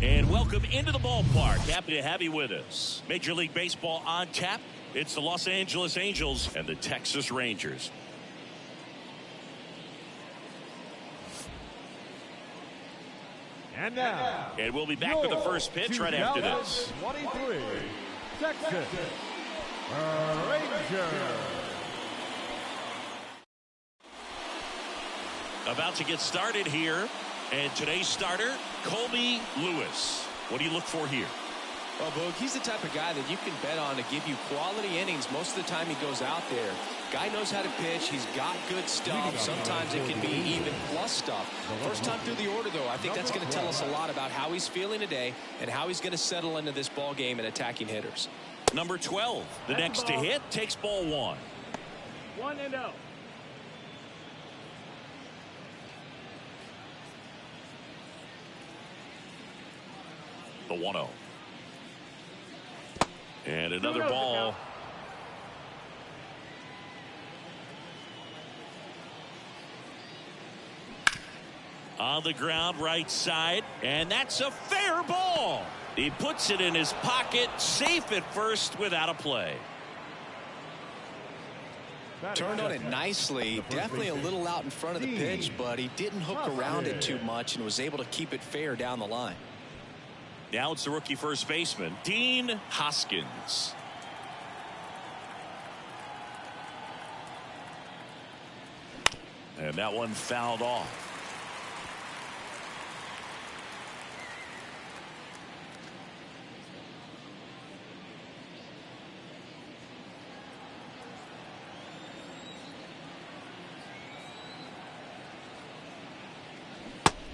And welcome into the ballpark. Happy to have you with us. Major League Baseball on tap. It's the Los Angeles Angels and the Texas Rangers. And now, and we'll be back with the first pitch right after this. 23, Texas Rangers. About to get started here. And today's starter, Colby Lewis. What do you look for here? Well, Boog, he's the type of guy that you can bet on to give you quality innings most of the time he goes out there. Guy knows how to pitch. He's got good stuff. Sometimes it can be even plus stuff. First time through the order, though, I think that's going to tell us a lot about how he's feeling today and how he's going to settle into this ball game and attacking hitters. Number 12, the next to hit, takes ball one. 1-0. The 1-0. And another ball. On the ground, right side. And that's a fair ball. He puts it in his pocket, safe at first without a play. Turned on it nicely. Definitely a little out in front of the pitch, but he didn't hook around it too much and was able to keep it fair down the line. Now it's the rookie first baseman, Dean Hoskins. And that one fouled off.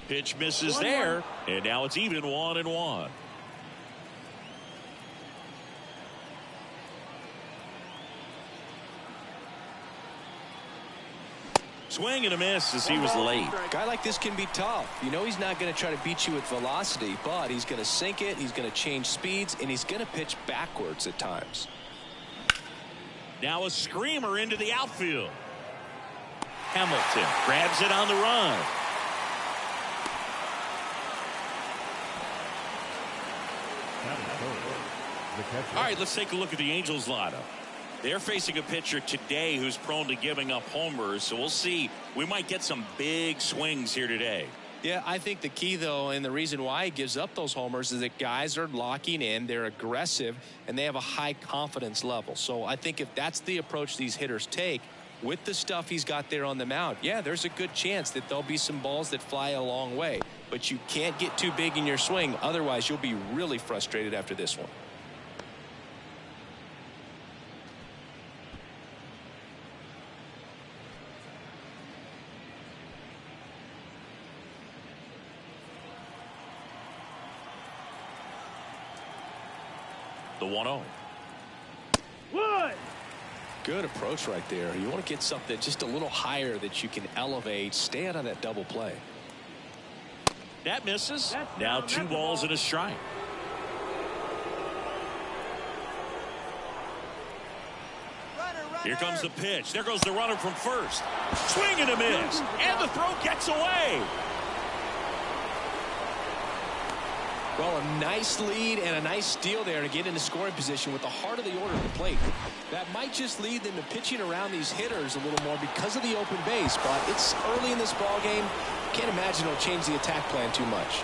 Pitch misses there, and now it's even 1-1. Swing and a miss as he was late. A guy like this can be tough. You know he's not going to try to beat you with velocity, but he's going to sink it, he's going to change speeds, and he's going to pitch backwards at times. Now a screamer into the outfield. Hamilton grabs it on the run. All right, let's take a look at the Angels lineup. They're facing a pitcher today who's prone to giving up homers, so we'll see. We might get some big swings here today. Yeah, I think the key, though, and the reason why he gives up those homers is that guys are locking in, they're aggressive, and they have a high confidence level. So I think if that's the approach these hitters take, with the stuff he's got there on the mound, yeah, there's a good chance that there'll be some balls that fly a long way. But you can't get too big in your swing, otherwise you'll be really frustrated after this one. The 1-0. Good approach right there. You want to get something just a little higher that you can elevate. Stay out of that double play. That misses. Now 2 balls and a strike. Here comes the pitch. There goes the runner from first. Swing and a miss. And the throw gets away. Well, a nice lead and a nice steal there to get into scoring position with the heart of the order at the plate. That might just lead them to pitching around these hitters a little more because of the open base, but it's early in this ball game. Can't imagine it'll change the attack plan too much.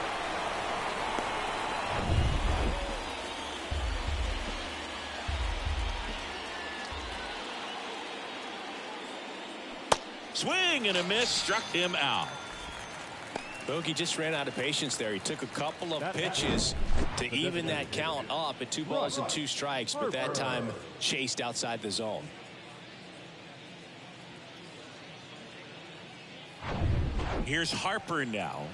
Swing and a miss, struck him out. Bogey just ran out of patience there. He took a couple of pitches to even that count up at 2 balls and 2 strikes, but that time chased outside the zone. Here's Harper now.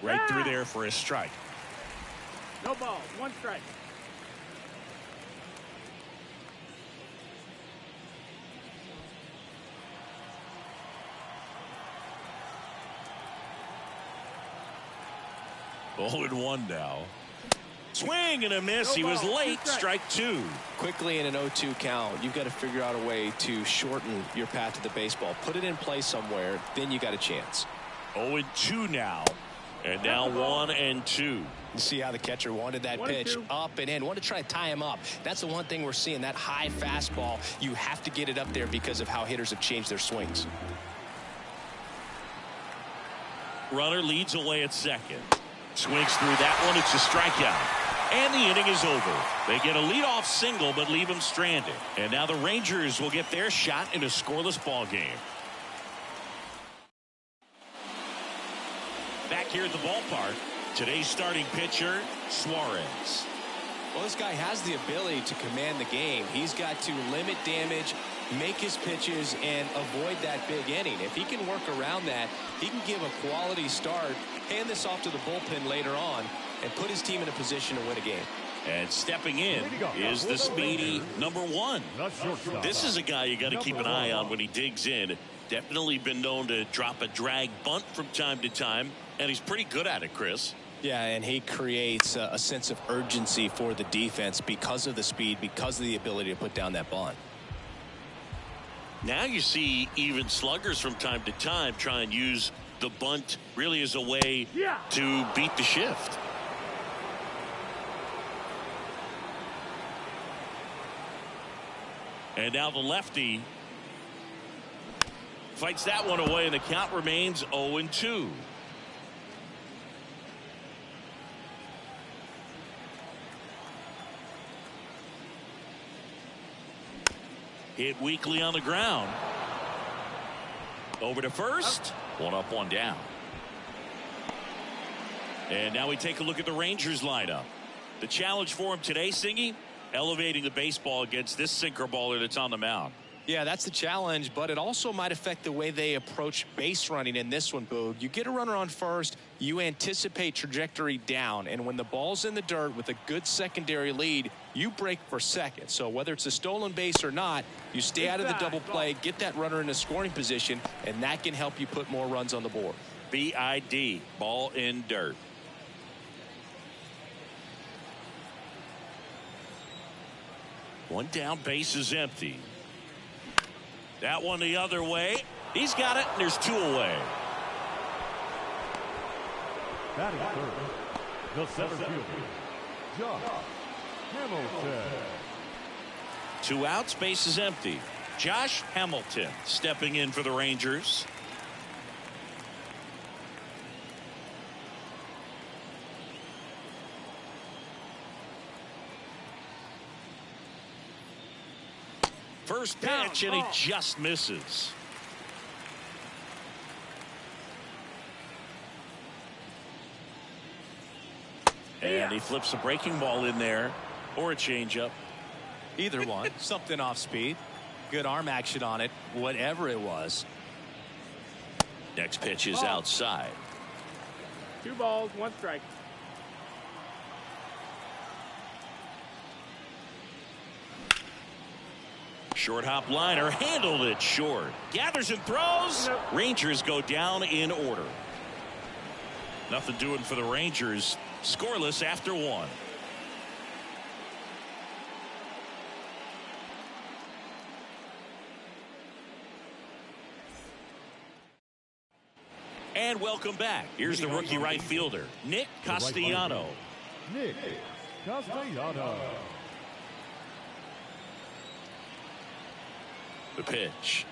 Right through there for a strike. No ball, 1 strike. Oh, and 1 now. Swing and a miss. He was late. Strike two. Quickly in an 0-2 count, you've got to figure out a way to shorten your path to the baseball. Put it in play somewhere, then you got a chance. 0-2 now. And now 1-2. You see how the catcher wanted that pitch up and in. Wanted to try to tie him up. That's the one thing we're seeing, that high fastball. You have to get it up there because of how hitters have changed their swings. Runner leads away at second. Swings through that one. It's a strikeout. And the inning is over. They get a leadoff single but leave him stranded. And now the Rangers will get their shot in a scoreless ball game. Back here at the ballpark, today's starting pitcher, Suarez. Well, this guy has the ability to command the game. He's got to limit damage, make his pitches, and avoid that big inning. If he can work around that, he can give a quality start, hand this off to the bullpen later on, and put his team in a position to win a game. And stepping in is the speedy number 1. This is a guy you got to keep an eye on when he digs in. Definitely been known to drop a drag bunt from time to time, and he's pretty good at it, Chris. Yeah, and he creates a sense of urgency for the defense because of the speed, because of the ability to put down that bunt. Now you see even sluggers from time to time try and use the bunt really as a way to beat the shift. And now the lefty fights that one away, and the count remains 0-2. Hit weakly on the ground. Over to first. One up, one down. And now we take a look at the Rangers lineup. The challenge for him today, Singy, elevating the baseball against this sinker baller that's on the mound. Yeah, that's the challenge, but it also might affect the way they approach base running in this one, Boog. You get a runner on first, you anticipate trajectory down, and when the ball's in the dirt with a good secondary lead, you break for second. So whether it's a stolen base or not, you stay out of the double play, get that runner in a scoring position, and that can help you put more runs on the board. BID, ball in dirt. One down, base is empty. That one the other way. He's got it, and there's 2 away. Batting third, the center fielder, Josh Hamilton. 2 outs, base is empty. Josh Hamilton stepping in for the Rangers. First pitch, and he just misses. And he flips a breaking ball in there, or a changeup. Either one. Something off speed. Good arm action on it, whatever it was. Next pitch is outside. 2 balls, 1 strike. Short hop liner, handled it short. Gathers and throws. Rangers go down in order. Nothing doing for the Rangers. Scoreless after 1. And welcome back. Here's the rookie right fielder, Nick Castellano. Nick Castellano. The pitch.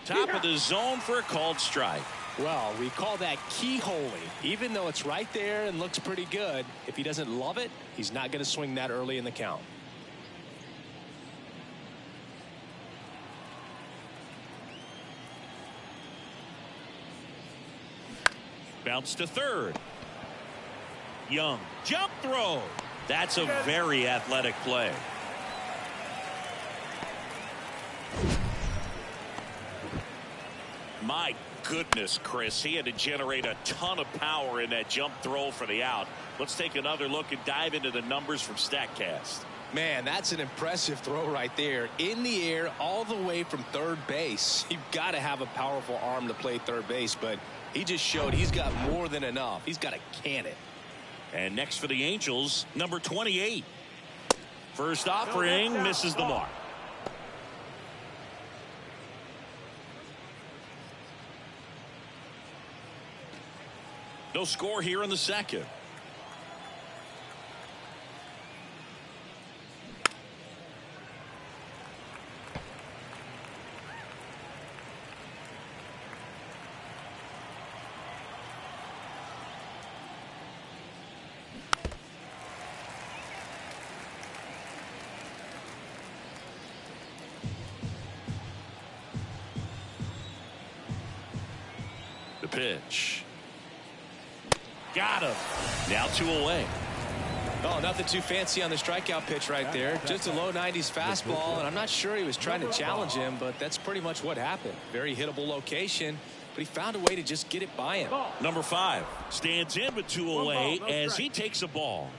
Top of the zone for a called strike. Well, we call that keyholing. Even though it's right there and looks pretty good, if he doesn't love it, he's not going to swing that early in the count. Bounce to third. Young jump throw. That's a very athletic play. My goodness, Chris, he had to generate a ton of power in that jump throw for the out. Let's take another look and dive into the numbers from StatCast. Man, that's an impressive throw right there. In the air, all the way from third base. You've got to have a powerful arm to play third base, but he just showed he's got more than enough. He's got to can it. And next for the Angels, number 28. First offering misses the mark. No score here in the second. The pitch. Got him. Now 2 away. Oh, nothing too fancy on the strikeout pitch right there. Just a low 90s fastball, and I'm not sure he was trying to challenge him, but that's pretty much what happened. Very hittable location, but he found a way to just get it by him. Number 5 stands in with 2 away as he takes a ball.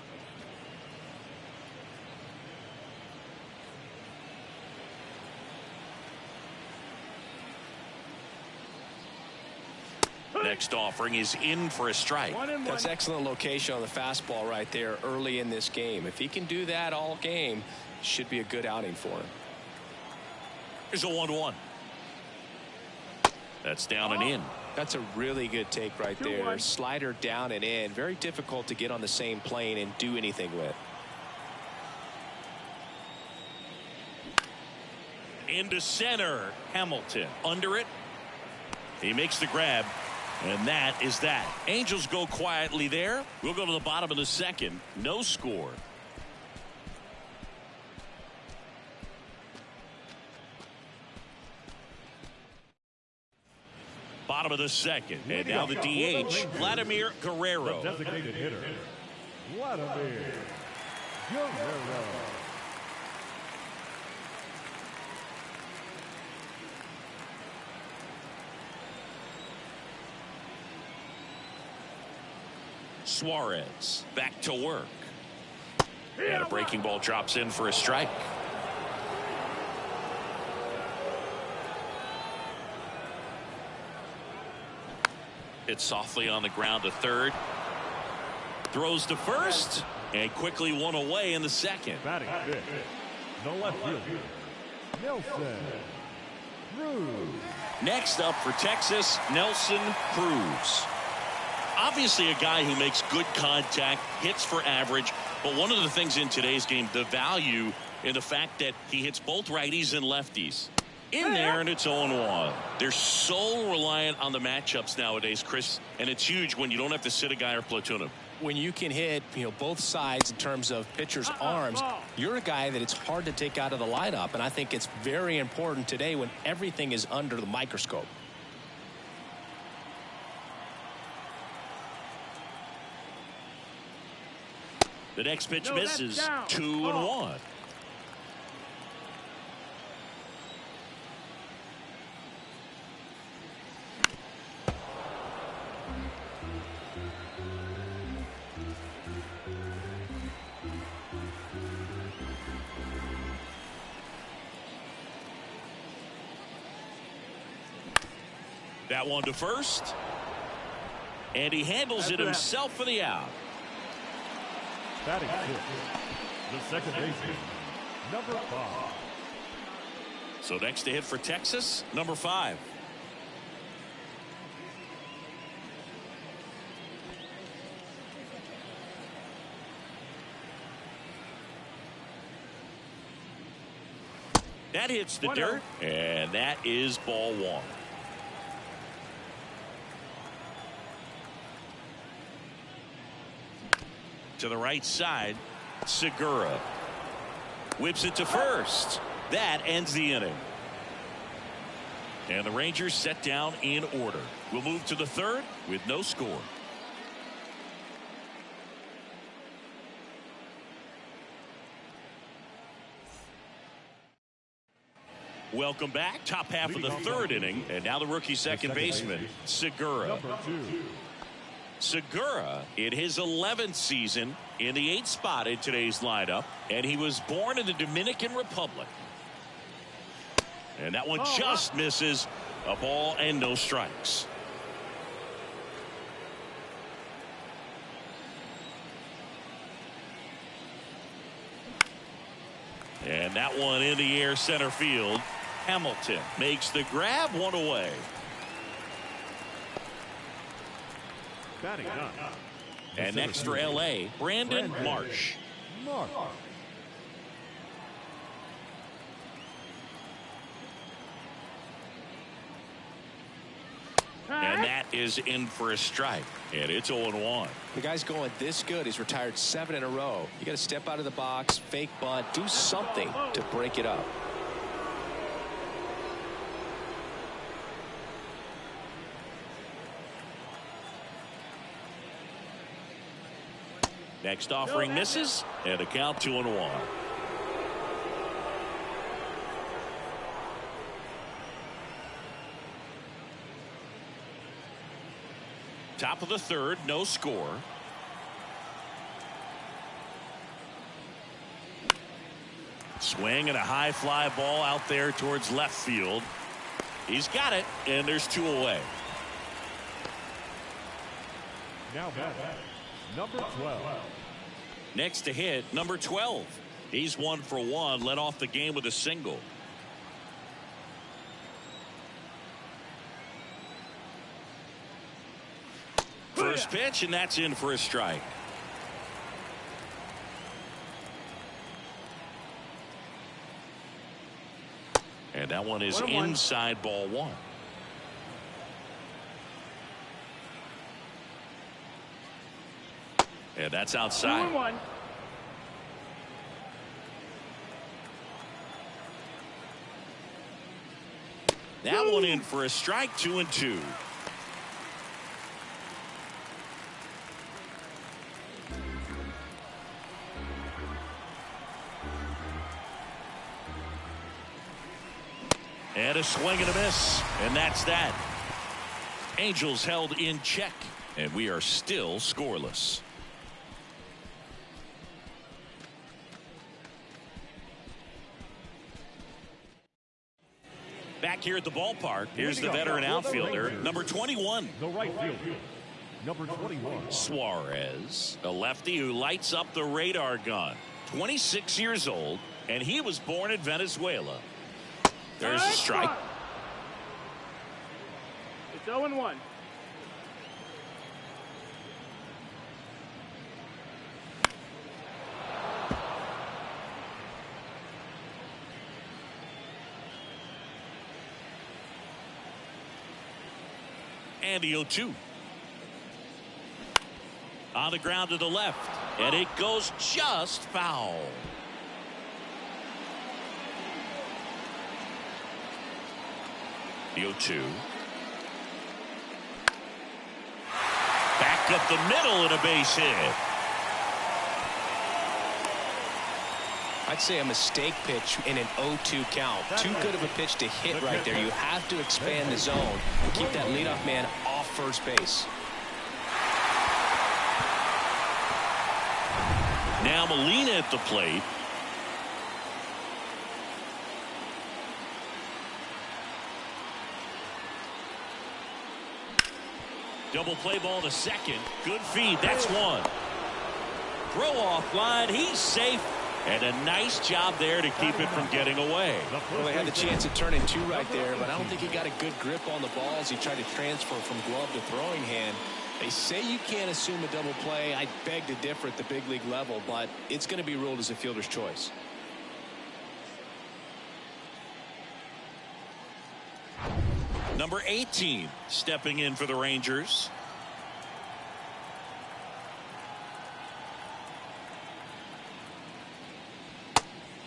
Next offering is in for a strike. That's excellent location on the fastball right there early in this game. If he can do that all game, should be a good outing for him. Here's a 1-1. That's down and in. That's a really good take right there. Slider down and in. Very difficult to get on the same plane and do anything with. Into center. Hamilton under it. He makes the grab. And that is that. Angels go quietly there. We'll go to the bottom of the second. No score. Bottom of the second. And now the DH, Vladimir Guerrero. The designated hitter, Vladimir Guerrero. Suarez back to work. And a breaking ball drops in for a strike. Hits softly on the ground to third. Throws to first. And quickly 1 away in the second. Batting fifth, the left fielder, Nelson Cruz. Next up for Texas, Nelson Cruz. Obviously a guy who makes good contact, hits for average, but one of the things in today's game, the value in the fact that he hits both righties and lefties. In there, and it's 0-1. They're so reliant on the matchups nowadays, Chris, and it's huge when you don't have to sit a guy or platoon him. When you can hit, both sides in terms of pitchers' arms, you're a guy that it's hard to take out of the lineup, and I think it's very important today when everything is under the microscope. The next pitch misses. 2-1. That one to first. And he handles it himself for the out. Batting fifth, the second baseman, number 5. So next to hit for Texas, number 5. That hits the dirt, and that is ball 1. To the right side, Segura whips it to first. That ends the inning. And the Rangers set down in order. We'll move to the third with no score. Welcome back. Top half of the third inning. And now the rookie second baseman, Segura. Number 2. Segura in his 11th season in the 8th spot in today's lineup, and he was born in the Dominican Republic. And that one just misses. A ball and no strikes. And that one in the air center field. Hamilton makes the grab, one away. Batting up. And next for LA, Brandon Marsh. And that is in for a strike. And it's 0-1. The guy's going this good. He's retired 7 in a row. You got to step out of the box, fake bunt, do something to break it up. Next offering misses, and a count 2-1. Top of the third, no score. Swing and a high fly ball out there towards left field. He's got it, and there's 2 away. Now back. Number 12. Next to hit, number 12. He's 1 for 1, led off the game with a single. First pitch, and that's in for a strike. And that one is inside, ball 1. And that's outside. 2-1. That one in for a strike, 2-2. And a swing and a miss, and that's that. Angels held in check, and we are still scoreless. Back here at the ballpark, here's the veteran outfielder, number 21. The right fielder, number 21. Suarez, a lefty who lights up the radar gun. 26 years old, and he was born in Venezuela. There's a strike. It's 0-1. And the 0-2. On the ground to the left, and it goes just foul. The 0-2. Back up the middle and a base hit. I'd say a mistake pitch in an 0-2 count. Too good of a pitch to hit right there. You have to expand the zone and keep that leadoff man off first base. Now Molina at the plate. Double play ball to second. Good feed. That's one. Throw off line. He's safe. And a nice job there to keep it from getting away. Well, they had the chance of turning 2 right there, but I don't think he got a good grip on the ball as he tried to transfer from glove to throwing hand. They say you can't assume a double play. I beg to differ at the big league level, but it's going to be ruled as a fielder's choice. Number 18 stepping in for the Rangers.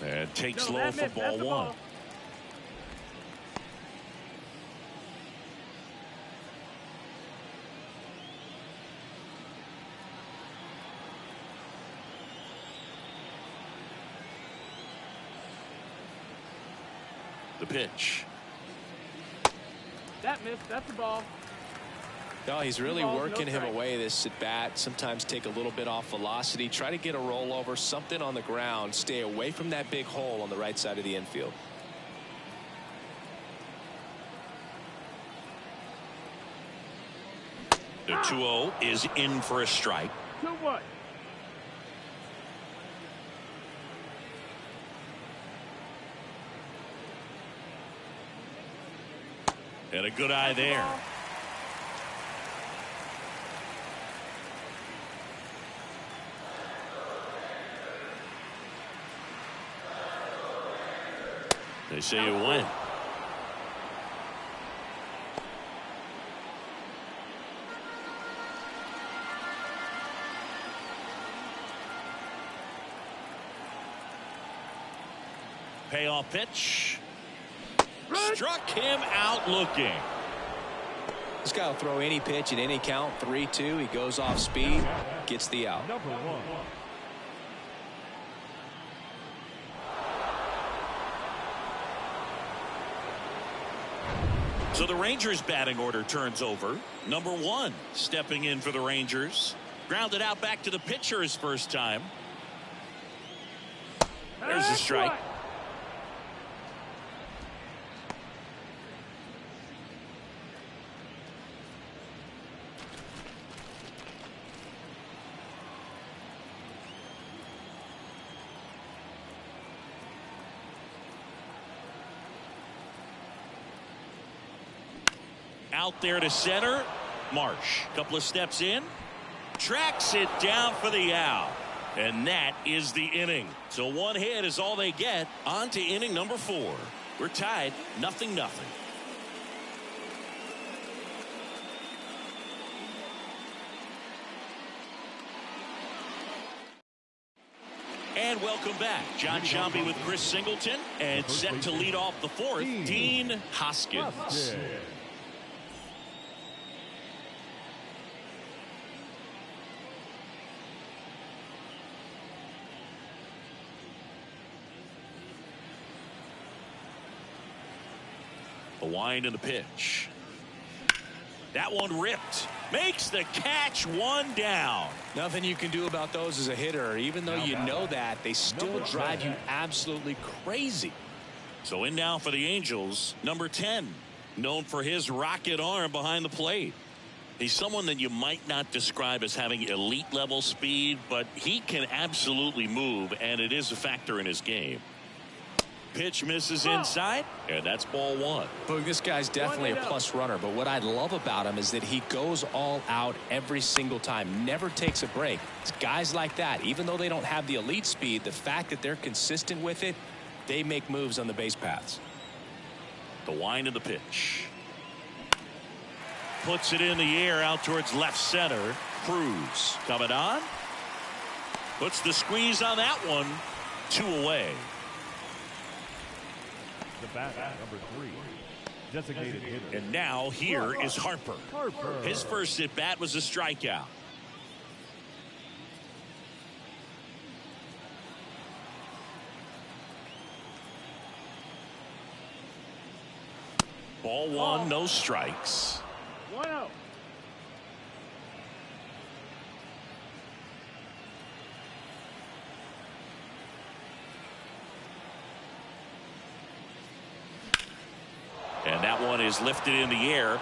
And takes low for ball 1. The pitch. That missed. That's the ball. No, he's really working him away this at bat. Sometimes take a little bit off velocity. Try to get a rollover, something on the ground. Stay away from that big hole on the right side of the infield. The 2-0 is in for a strike. 2-1. And a good eye there. They say you win. Payoff pitch. Struck him out looking. This guy will throw any pitch at any count. 3-2. He goes off speed, gets the out. Number 1. So the Rangers batting order turns over. Number 1 stepping in for the Rangers. Grounded out back to the pitcher his first time. There's a strike. Out there to center. Marsh. Couple of steps in. Tracks it down for the out. And that is the inning. So 1 hit is all they get. On to inning number 4. We're tied 0-0. And welcome back. John Sciambi with Chris Singleton. And set to lead off the 4th, Dean Hoskins. The wind and the pitch. That one ripped. Makes the catch, 1 down. Nothing you can do about those as a hitter. Even though you know that, they still drive you absolutely crazy. So in now for the Angels, number 10, known for his rocket arm behind the plate. He's someone that you might not describe as having elite level speed, but he can absolutely move, and it is a factor in his game. Pitch misses inside, and that's ball 1. Look, this guy's definitely a plus runner, but what I love about him is that he goes all out every single time, never takes a break. It's guys like that, even though they don't have the elite speed, the fact that they're consistent with it, they make moves on the base paths. The wind of the pitch. Puts it in the air out towards left center. Cruz coming on. Puts the squeeze on that one. 2 away. The bat, number 3. Designated hitter. And now here is Harper. His first at bat was a strikeout. Ball 1, no strikes. 1-0. And that one is lifted in the air.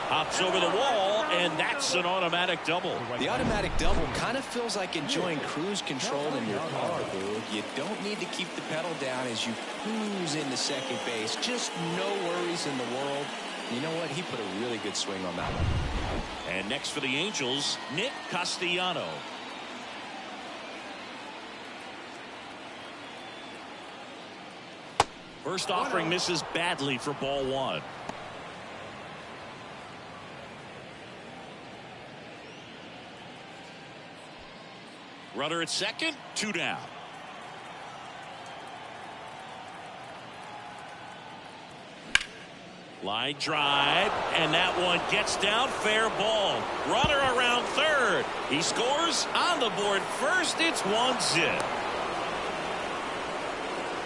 Hops over the wall, and that's an automatic double. The automatic double kind of feels like enjoying cruise control in your car, dude. You don't need to keep the pedal down as you cruise into second base. Just no worries in the world. You know what? He put a really good swing on that one. And next for the Angels, Nick Castellano. First offering misses badly for ball 1. Runner at second, 2 down. Line drive, and that one gets down, fair ball. Runner around third. He scores on the board first. It's 1-0.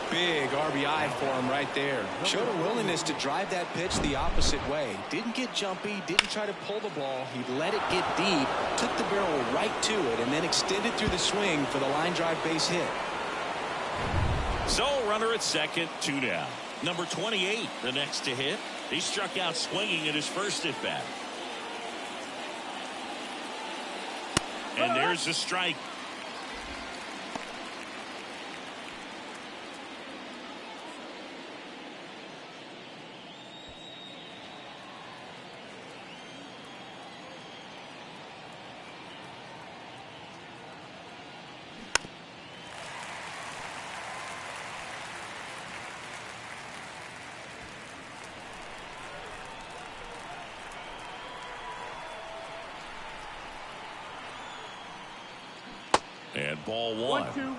Big RBI for him right there. Showed a willingness to drive that pitch the opposite way. Didn't get jumpy, didn't try to pull the ball. He let it get deep, took the barrel right to it, and then extended through the swing for the line drive base hit. So runner at second, 2 down. Number 28, the next to hit. He struck out swinging at his first at bat. And there's a strike. Ball one. 1-2.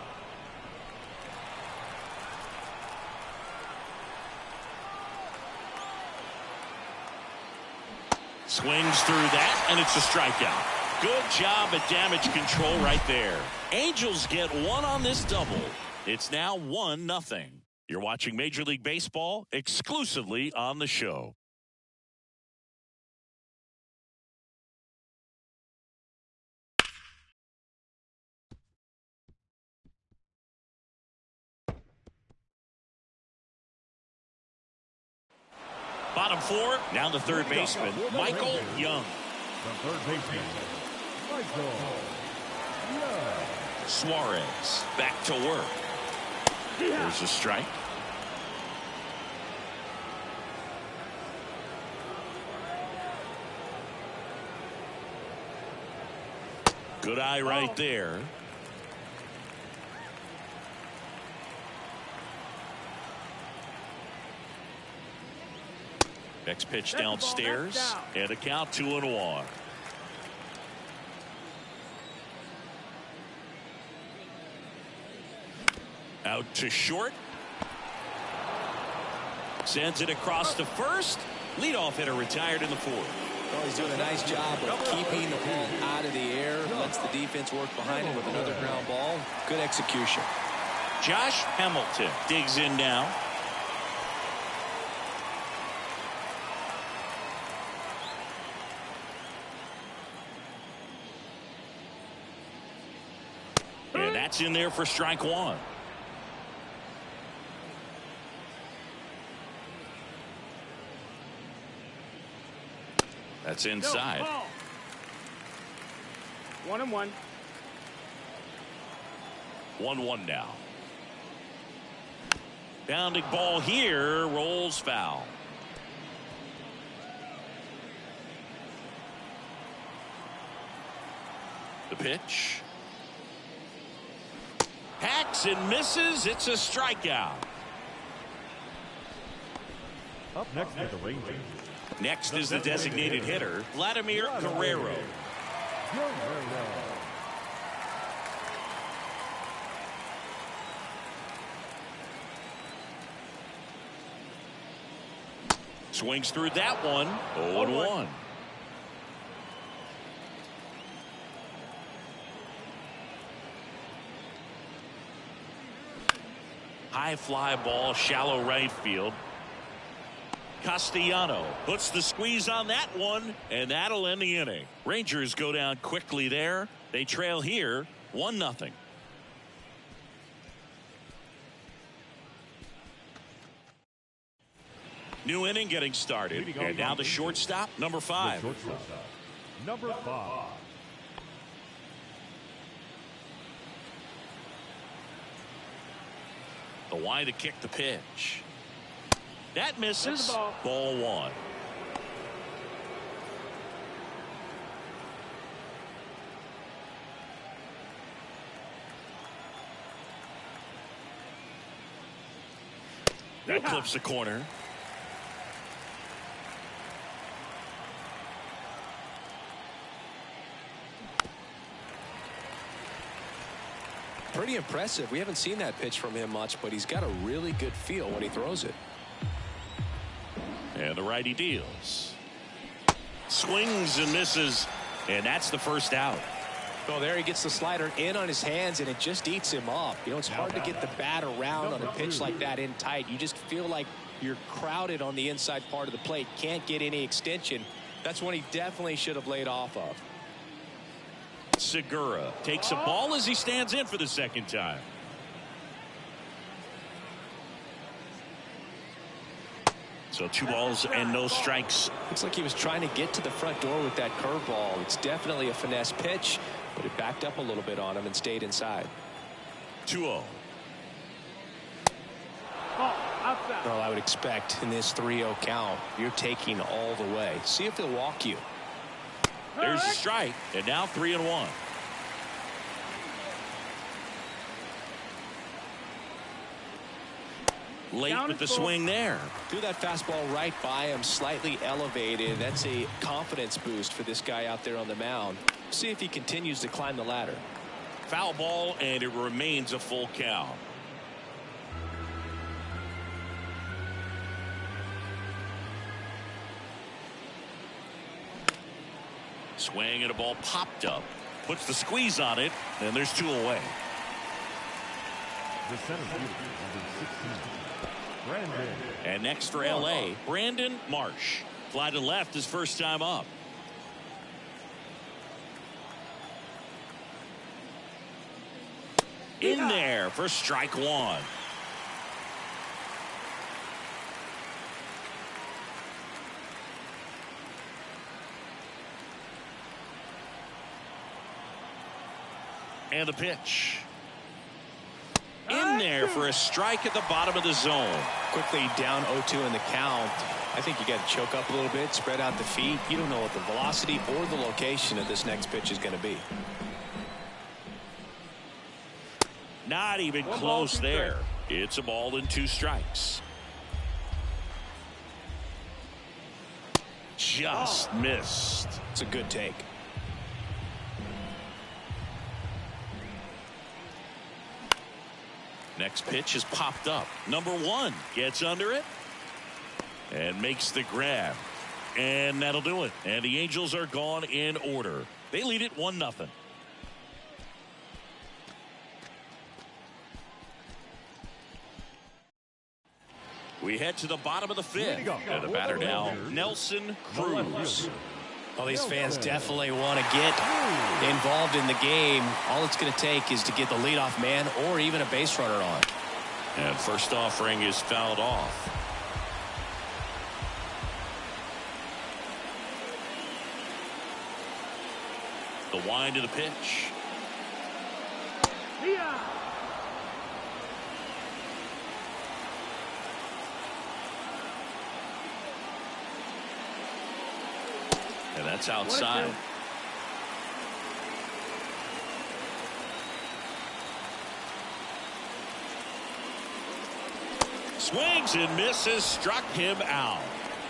Swings through that, and it's a strikeout. Good job at damage control right there. Angels get one on this double. It's now 1-0. You're watching Major League Baseball exclusively on the show. Bottom four, now the third baseman, Michael Young. The third baseman, Michael Young. Suarez back to work. There's a strike. Good eye right there. Next pitch downstairs, and a count 2-1. Out to short. Sends it across to first. Leadoff hitter retired in the fourth. Oh, he's doing a nice job of keeping the ball out of the air. Lets the defense work behind him with another ground ball. Good execution. Josh Hamilton digs in now. And that's in there for strike one. That's inside. 1-1. 1-1 now. Bounding ball here, rolls foul. The pitch. Hacks and misses. It's a strikeout. Up next for the Rangers. Next is the designated hitter, Vladimir Guerrero. Swings through that one. 0-1. High fly ball, shallow right field. Castellano puts the squeeze on that one, and that'll end the inning. Rangers go down quickly there. They trail here 1-0. New inning getting started, and now the shortstop, number 5. Number 5. The wide to kick the pitch. That misses. Ball one. That clips the corner. Pretty impressive. We haven't seen that pitch from him much, but he's got a really good feel when he throws it. And the righty deals. Swings and misses, and that's the first out. Oh, there he gets the slider in on his hands, and it just eats him up. You know, it's hard to get the bat around on a pitch like that in tight. You just feel like you're crowded on the inside part of the plate. Can't get any extension. That's one he definitely should have laid off of. Segura takes a ball as he stands in for the second time. So 2 balls and no strikes. Looks like he was trying to get to the front door with that curveball. It's definitely a finesse pitch, but it backed up a little bit on him and stayed inside. 2-0. Well, I would expect in this 3-0 count, you're taking all the way. See if he'll walk you. There's a strike, and now 3-1. Late with the swing there. Threw that fastball right by him, slightly elevated. That's a confidence boost for this guy out there on the mound. See if he continues to climb the ladder. Foul ball, and it remains a full count. Swing and a ball popped up. Puts the squeeze on it, and there's 2 away. The center fielder, number 16, Brandon. And next for L.A., Brandon Marsh. Fly to left his first time up. In there for strike 1. And the pitch. In there for a strike at the bottom of the zone. Quickly down 0-2 in the count. I think you got to choke up a little bit, spread out the feet. You don't know what the velocity or the location of this next pitch is going to be. Not even close there. It's a ball and 2 strikes. Just missed. It's a good take. Next pitch is popped up. Number 1 gets under it and makes the grab. And that'll do it. And the Angels are gone in order. They lead it 1-0. We head to the bottom of the 5th. And the batter now, Nelson Cruz. Well, these fans definitely want to get involved in the game. All it's going to take is to get the leadoff man or even a base runner on. And first offering is fouled off. The wind of the pitch. Yeah. And that's outside. Swings and misses, struck him out.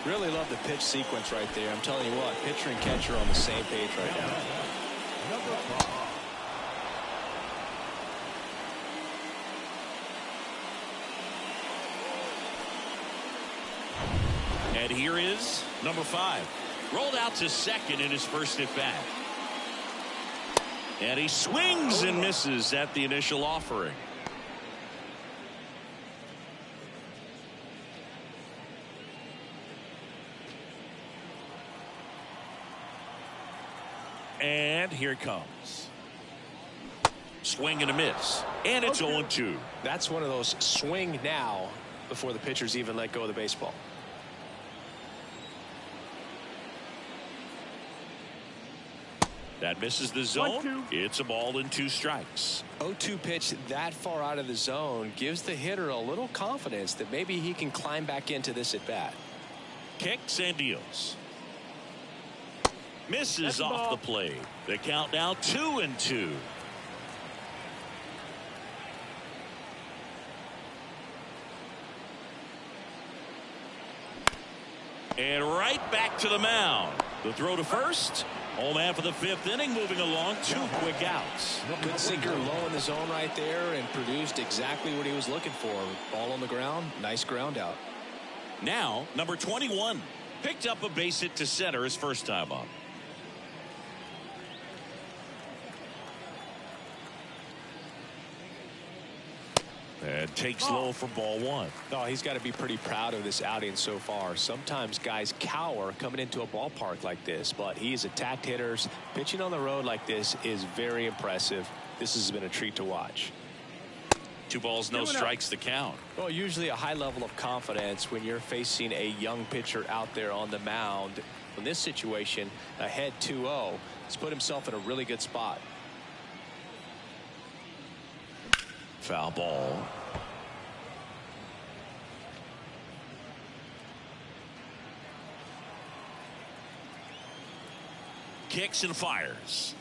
Really love the pitch sequence right there. I'm telling you what, pitcher and catcher are on the same page right now. Number 5. And here is number 5. Rolled out to second in his first at bat. And he swings and misses at the initial offering. And here it comes. Swing and a miss. And it's 0-2. That's one of those swing now before the pitchers even let go of the baseball. That misses the zone. It's a ball and 2 strikes. 0-2 pitch that far out of the zone gives the hitter a little confidence that maybe he can climb back into this at bat. Kicks and deals. Misses off the plate. The count now 2-2. And right back to the mound. The throw to first. Home man for the 5th inning, moving along. 2 quick outs. Good sinker low in the zone right there and produced exactly what he was looking for. Ball on the ground. Nice ground out. Now number 21 picked up a base hit to center his first time up. And takes low for ball 1. No, he's got to be pretty proud of this outing so far. Sometimes guys cower coming into a ballpark like this, but he's attacked hitters. Pitching on the road like this is very impressive. This has been a treat to watch. 2 balls, no strikes, the count. Well, usually a high level of confidence when you're facing a young pitcher out there on the mound. In this situation, ahead 2-0, he's put himself in a really good spot. Foul ball. Kicks and fires.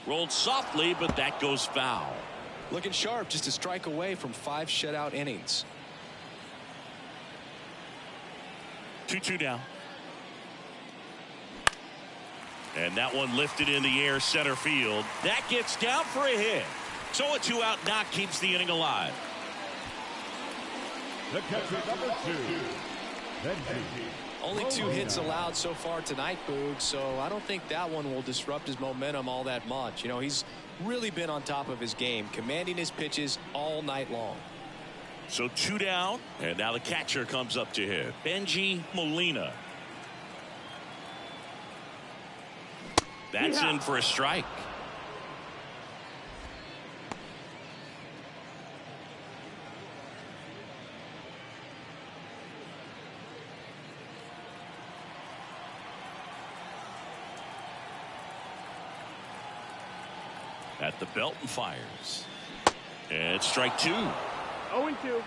Rolled softly, but that goes foul. Looking sharp, just a strike away from 5 shutout innings. 2-2 down. And that one lifted in the air center field. That gets down for a hit. So a 2-out knock keeps the inning alive. The catcher, number 2, Benji. Only 2 hits allowed so far tonight, Boog, so I don't think that one will disrupt his momentum all that much. You know, he's really been on top of his game, commanding his pitches all night long. So 2 down, and now the catcher comes up to hit. Benji Molina. That's in for a strike. At the belt and fires. And strike 2. 0-2.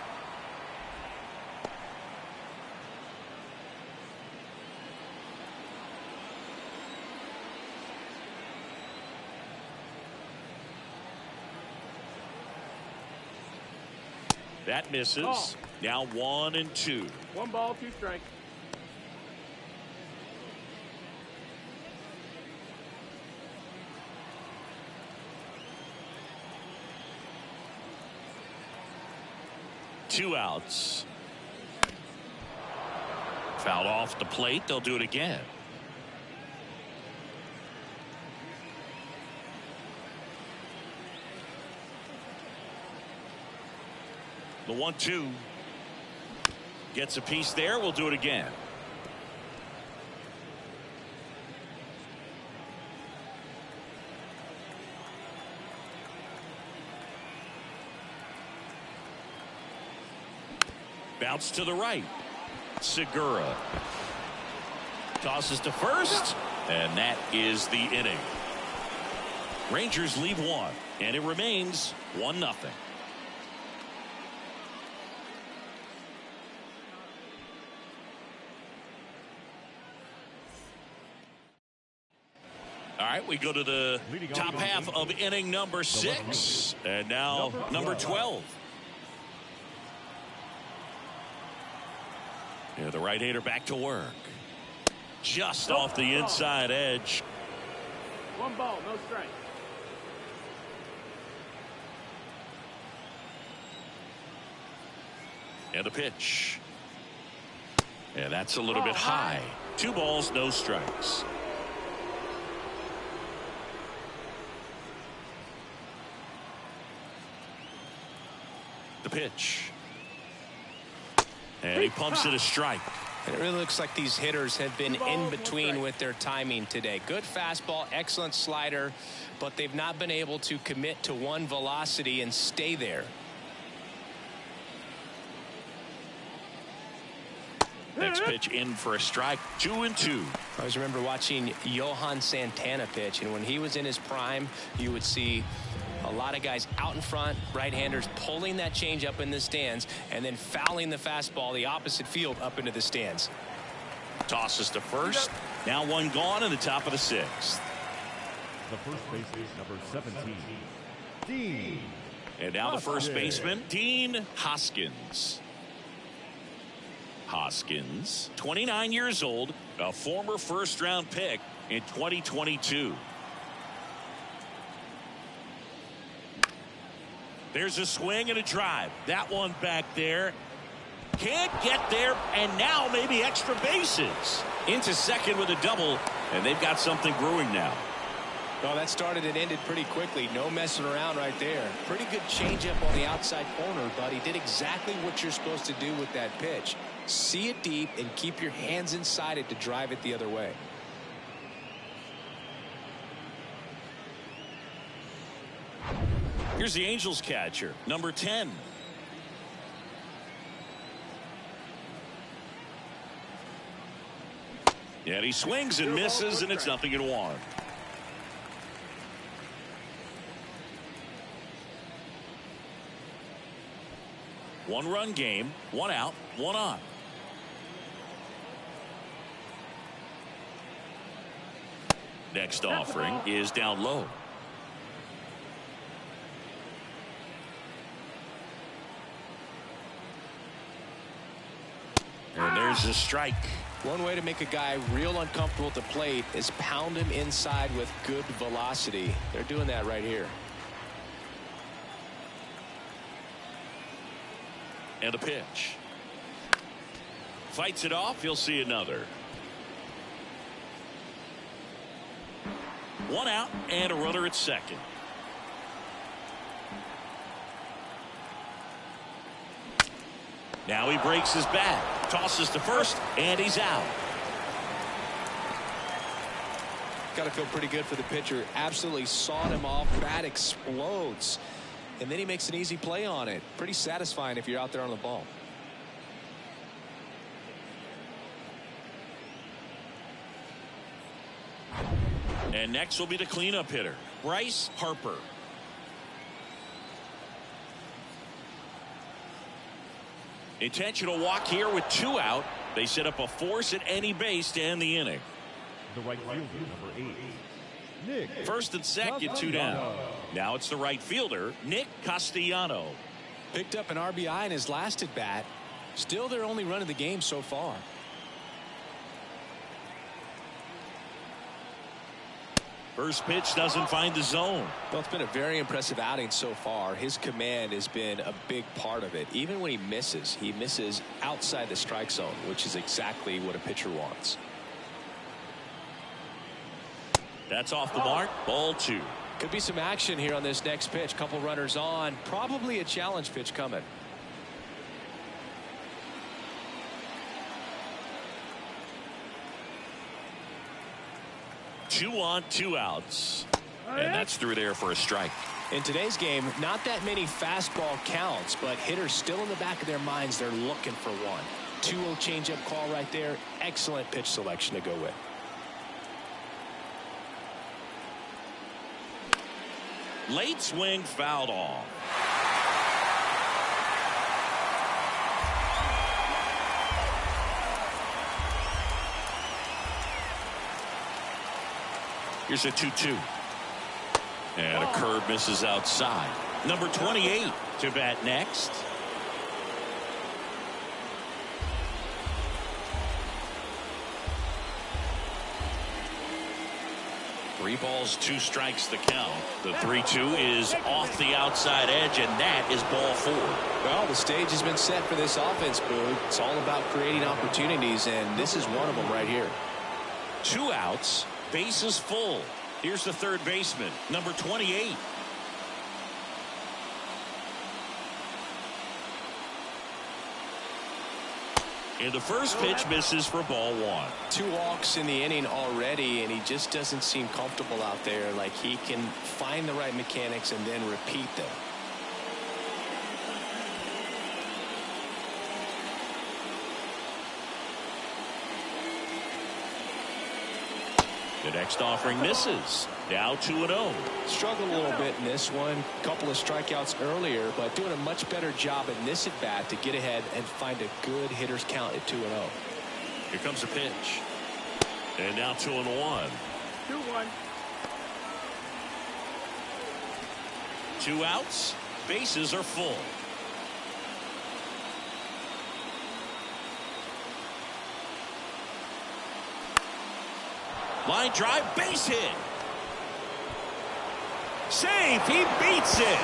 That misses. Ball. Now 1-2. 1 ball, 2 strikes. Two outs. Fouled off the plate. They'll do it again. The 1-2 gets a piece there. We'll do it again. Bounce to the right. Segura tosses to first, and that is the inning. Rangers leave 1, and it remains 1-0. All right, we go to the top half of inning number 6, and now number 12. Yeah, the right-hander back to work. Just off the inside edge. 1 ball, no strike. And a pitch. And that's a little bit high. 2 balls, no strikes. The pitch. And he pumps it a strike. And it really looks like these hitters have been in between with their timing today. Good fastball, excellent slider, but they've not been able to commit to one velocity and stay there. Next pitch in for a strike. 2-2. I always remember watching Johan Santana pitch, and when he was in his prime, you would see a lot of guys out in front, right-handers pulling that change up in the stands and then fouling the fastball the opposite field up into the stands. Tosses to first. Now 1 gone in the top of the 6th. The first baseman, number 17, Dean. And now the first baseman, Dean Hoskins. Hoskins, 29 years old, a former first-round pick in 2022. There's a swing and a drive. That one back there. Can't get there, and now maybe extra bases. Into second with a double, and they've got something brewing now. Well, that started and ended pretty quickly. No messing around right there. Pretty good changeup on the outside corner, but he did exactly what you're supposed to do with that pitch. See it deep and keep your hands inside it to drive it the other way. Here's the Angels catcher, number 10. And he swings and misses, and it's 0-1. One-run game, 1 out, 1 on. Next offering is down low. And There's a strike. One way to make a guy real uncomfortable at the plate is pound him inside with good velocity. They're doing that right here. And a pitch. Fights it off. He'll see another. One out and a runner at second. Now he breaks his bat, tosses to first, and he's out. Got to feel pretty good for the pitcher. Absolutely sawed him off. Bat explodes. And then he makes an easy play on it. Pretty satisfying if you're out there on the ball. And next will be the cleanup hitter, Bryce Harper. Intentional walk here with 2 out. They set up a force at any base to end the inning. The right fielder, number 8. Nick. First and second, 2 down. Now it's the right fielder, Nick Castellano. Picked up an RBI in his last at bat. Still their only run of the game so far. First pitch doesn't find the zone. Well, it's been a very impressive outing so far. His command has been a big part of it. Even when he misses outside the strike zone, which is exactly what a pitcher wants. That's off the mark. Ball 2. Could be some action here on this next pitch. Couple runners on. Probably a challenge pitch coming. Two on, 2 outs. And that's through there for a strike. In today's game, not that many fastball counts, but hitters still in the back of their minds, they're looking for one. 2-0 changeup call right there. Excellent pitch selection to go with. Late swing fouled off. Here's a 2-2. And a curve misses outside. Number 28 to bat next. Three balls, 2 strikes the count. The 3-2 is off the outside edge, and that is ball 4. Well, the stage has been set for this offense, Boo. It's all about creating opportunities, and this is one of them right here. 2 outs, bases full. Here's the third baseman, number 28. And the first pitch misses for ball 1. 2 walks in the inning already, and he just doesn't seem comfortable out there. Like he can find the right mechanics and then repeat them. The next offering misses. Now 2-0. Struggled a little bit in this one. Couple of strikeouts earlier, but doing a much better job in this at bat to get ahead and find a good hitter's count at 2-0. Here comes the pitch. And now 2-1. 2-1. 2 outs. Bases are full. Line drive, base hit. Safe, he beats it.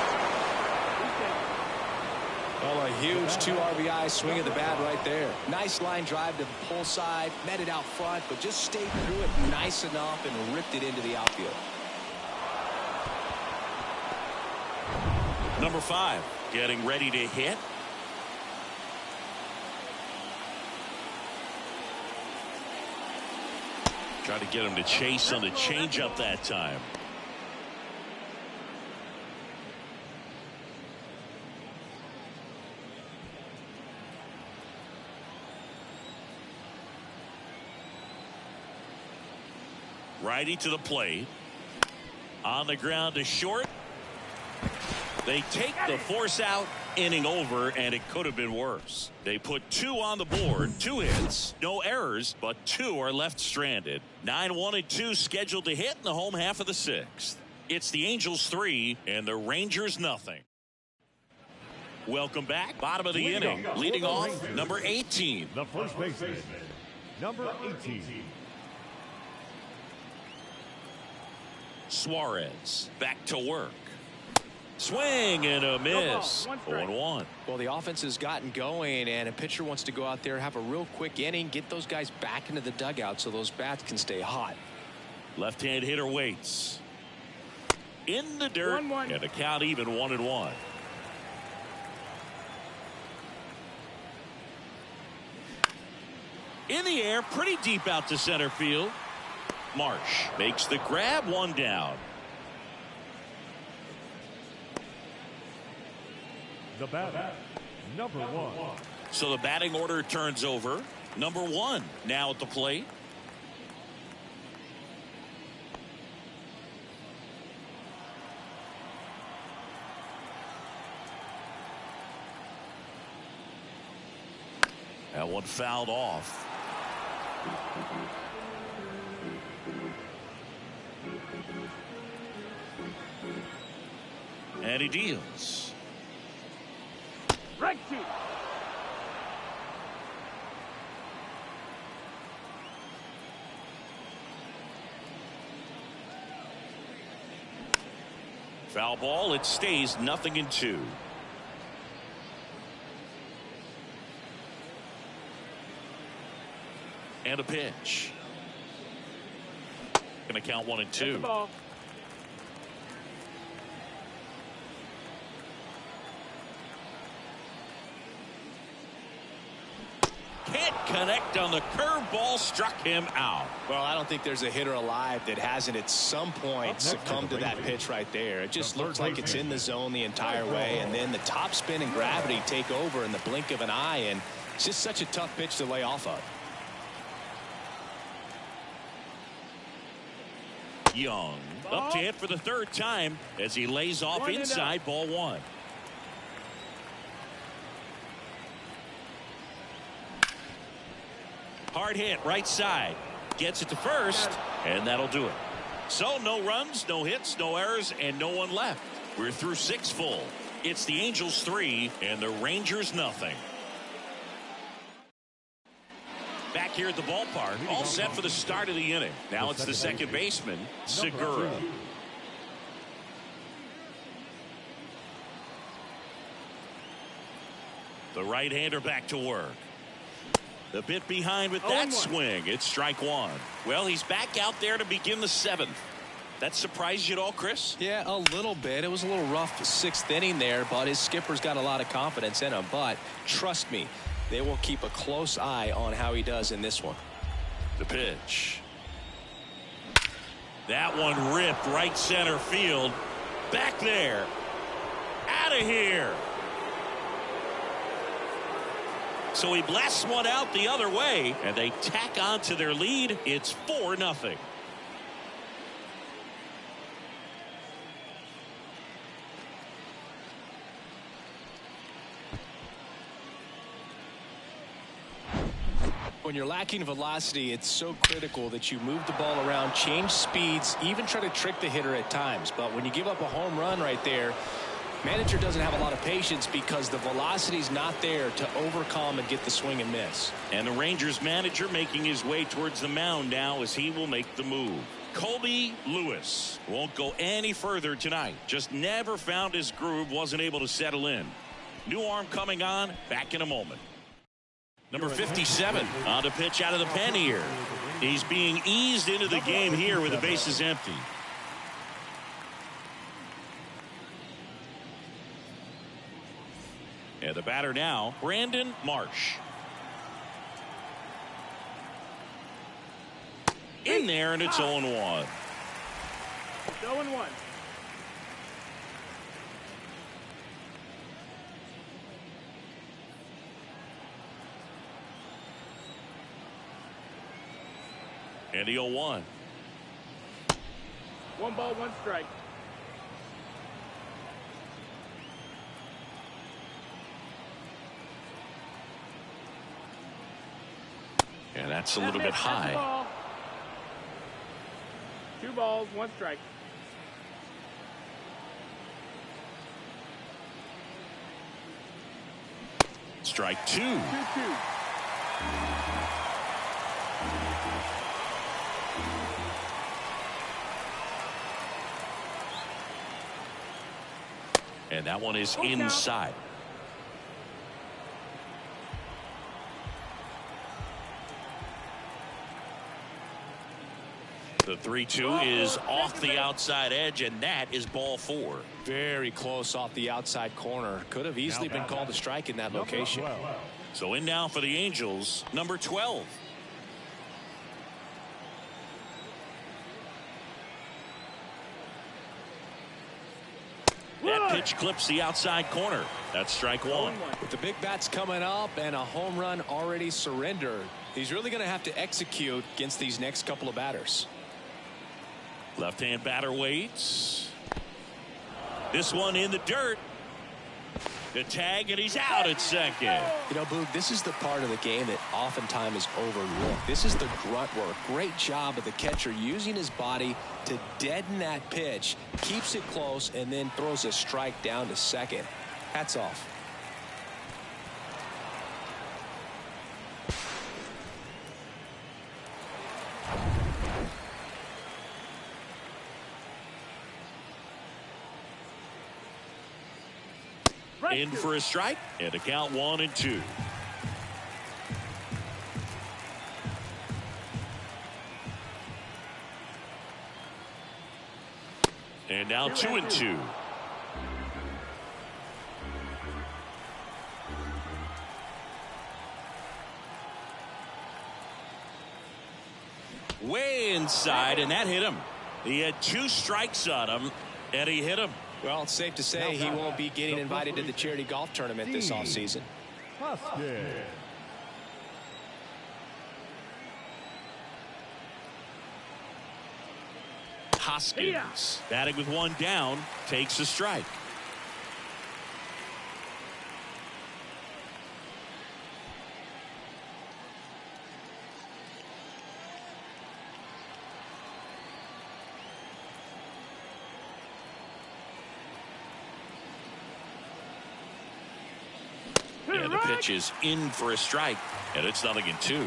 Well, a huge 2 RBI swing of the bat right there. Nice line drive to the pull side, met it out front, but just stayed through it nice enough and ripped it into the outfield. Number 5, getting ready to hit. Trying to get him to chase on the changeup that time. Righty to the plate. On the ground to short. They take the force out. Inning over, and it could have been worse. They put 2 on the board, 2 hits, no errors, but 2 are left stranded. 9-1 and 2 scheduled to hit in the home half of the 6th. It's the Angels 3 and the Rangers nothing. Welcome back. Bottom of the inning. Leading off, number 18. The first baseman, number 18. Suarez back to work. Swing and a miss. 0-1. Well, the offense has gotten going, and a pitcher wants to go out there, have a real quick inning, get those guys back into the dugout so those bats can stay hot. Left-hand hitter waits. In the dirt. 1-1. And a count even 1-1. In the air, pretty deep out to center field. Marsh makes the grab, one down. The batter, number 1. So the batting order turns over. Number 1 now at the plate. That one fouled off. And he deals. Right shoot. Foul ball. It stays 0-2. And a pitch. Gonna count 1-2. Ball. Can't connect on the curveball, struck him out. Well, I don't think there's a hitter alive that hasn't at some point succumbed to that pitch right there. It just looks like it's in the zone the entire way, and then the top spin and gravity take over in the blink of an eye, and it's just such a tough pitch to lay off of. Young up to hit for the 3rd time as he lays off inside, ball 1. Hard hit right side, gets it to first, and that'll do it. So no runs, no hits, no errors, and no one left. We're through 6 full. It's the Angels 3 and the Rangers nothing. Back here at the ballpark, all set for the start of the inning. Now it's the second baseman, Segura. The right-hander back to work. The bit behind with that swing. It's strike 1. Well, he's back out there to begin the 7th. That surprised you at all, Chris? Yeah, a little bit. It was a little rough 6th inning there, but his skipper's got a lot of confidence in him. But trust me, they will keep a close eye on how he does in this one. The pitch. That one ripped right center field. Back there. Out of here. So he blasts one out the other way, and they tack on to their lead. It's 4-0. When you're lacking velocity, it's so critical that you move the ball around, change speeds, even try to trick the hitter at times. But when you give up a home run right there, manager doesn't have a lot of patience because the velocity's not there to overcome and get the swing and miss. And the Rangers manager making his way towards the mound now as he will make the move. Colby Lewis won't go any further tonight. Just never found his groove, wasn't able to settle in. New arm coming on, back in a moment. Number 57 on to pitch out of the pen here. He's being eased into the game here with the bases empty. And the batter now, Brandon Marsh. In there, and it's 0-1. It's 0-1. And the 0-1. 1 ball, 1 strike. And that's a little bit high. 2 balls, 1 strike. Strike two. 2-2. And that one is Full count. inside. The 3-2 is off the outside edge, and that is ball four. Very close off the outside corner. Could have easily been called a strike in that location. So in now for the Angels, number 12. That pitch clips the outside corner. That's strike one. With the big bats coming up and a home run already surrendered, he's really going to have to execute against these next couple of batters. Left-hand batter waits. This one in the dirt. The tag, and he's out at second. You know, Boog, this is the part of the game that oftentimes is overlooked. This is the grunt work. Great job of the catcher using his body to deaden that pitch, keeps it close, and then throws a strike down to second. Hats off. In for a strike, and a count 1-2. And now 2-2. Way inside, and that hit him. He had 2 strikes on him, and he hit him. Well, it's safe to say he won't be getting invited to the charity golf tournament this offseason. Hoskins, batting with 1 down, takes a strike. And the pitch is in for a strike, and it's 0-2.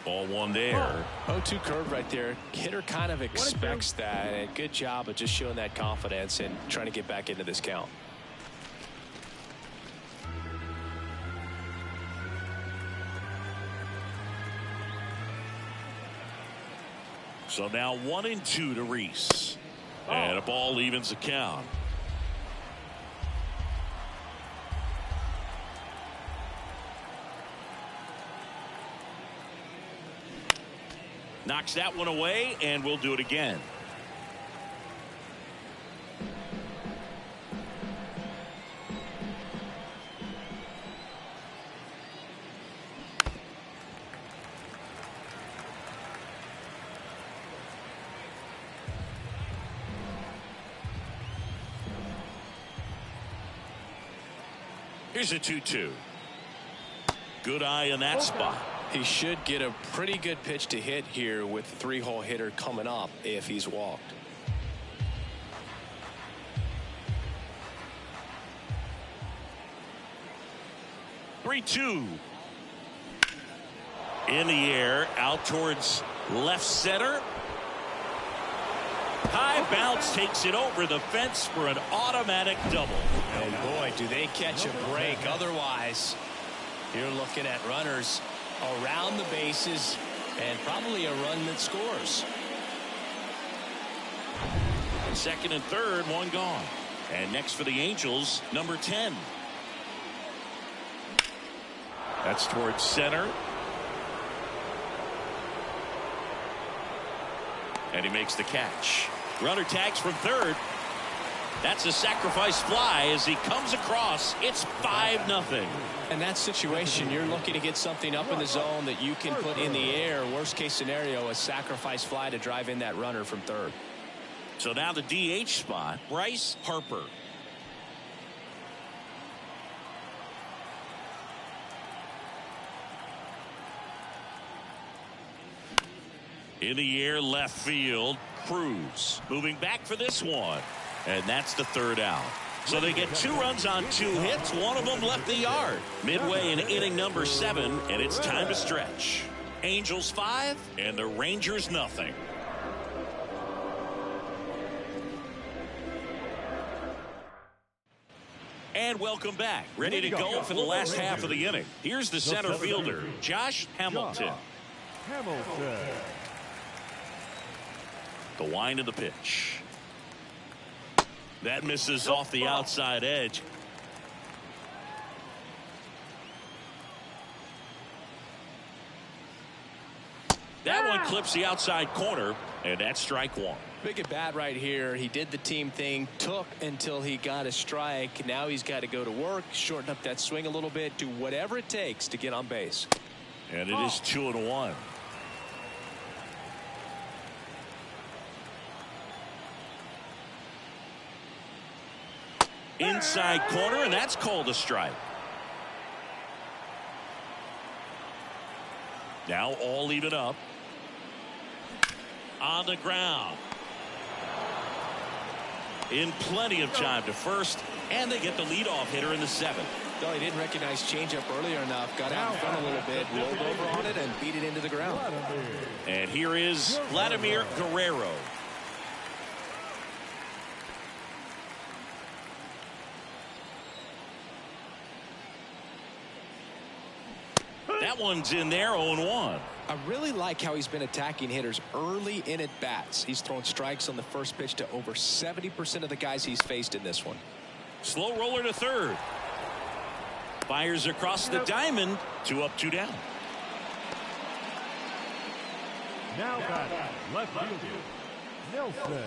Ball one there. 0-2 curve right there. Hitter kind of expects that, and good job of just showing that confidence and trying to get back into this count. So now 1-2 to Reese. And a ball evens the count. Knocks that one away, and we'll do it again. Here's a 2-2. Good eye in that spot. He should get a pretty good pitch to hit here with the 3-hole hitter coming up if he's walked. 3-2. In the air, out towards left center. High bounce takes it over the fence for an automatic double. And boy, do they catch a break. Otherwise, you're looking at runners around the bases and probably a run that scores. Second and third, one gone. And next for the Angels, number 10. That's towards center. And he makes the catch. Runner tags from third. That's a sacrifice fly as he comes across. It's 5-0. In that situation, you're looking to get something up in the zone that you can put in the air. Worst case scenario, a sacrifice fly to drive in that runner from third. So now the DH spot, Bryce Harper. In the air, left field. Cruz moving back for this one. And that's the third out. So they get 2 runs on 2 hits. One of them left the yard. Midway in inning number 7, and it's time to stretch. Angels 5 and the Rangers nothing. And welcome back. Ready to go for the last half of the inning. Here's the center fielder, Josh Hamilton. The wind of the pitch. That misses off the outside edge. That one clips the outside corner, and that's strike 1. Big at bat right here. He did the team thing, took until he got a strike. Now he's got to go to work, shorten up that swing a little bit, do whatever it takes to get on base. And it is 2-1. Inside corner, and that's called a strike. Now all even up. On the ground. In plenty of time to first, and they get the leadoff hitter in the 7th. No, he didn't recognize changeup earlier enough. Got out in front a little bit, rolled over on it, and beat it into the ground. And here is Vladimir Guerrero. That one's in there, 0-1. I really like how he's been attacking hitters early in at bats. He's thrown strikes on the first pitch to over 70% of the guys he's faced in this one. Slow roller to third. Fires across the diamond. 2 up, 2 down. Now back, left fielder, Nelson.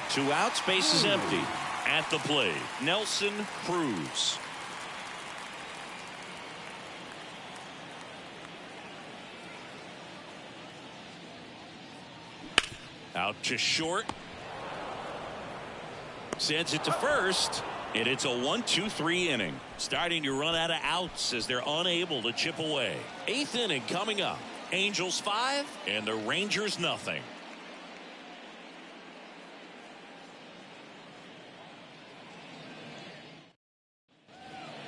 2 outs, base is empty. At the plate, Nelson Cruz. Out to short. Sends it to first. And it's a 1-2-3 inning. Starting to run out of outs as they're unable to chip away. 8th inning coming up. Angels 5 and the Rangers nothing.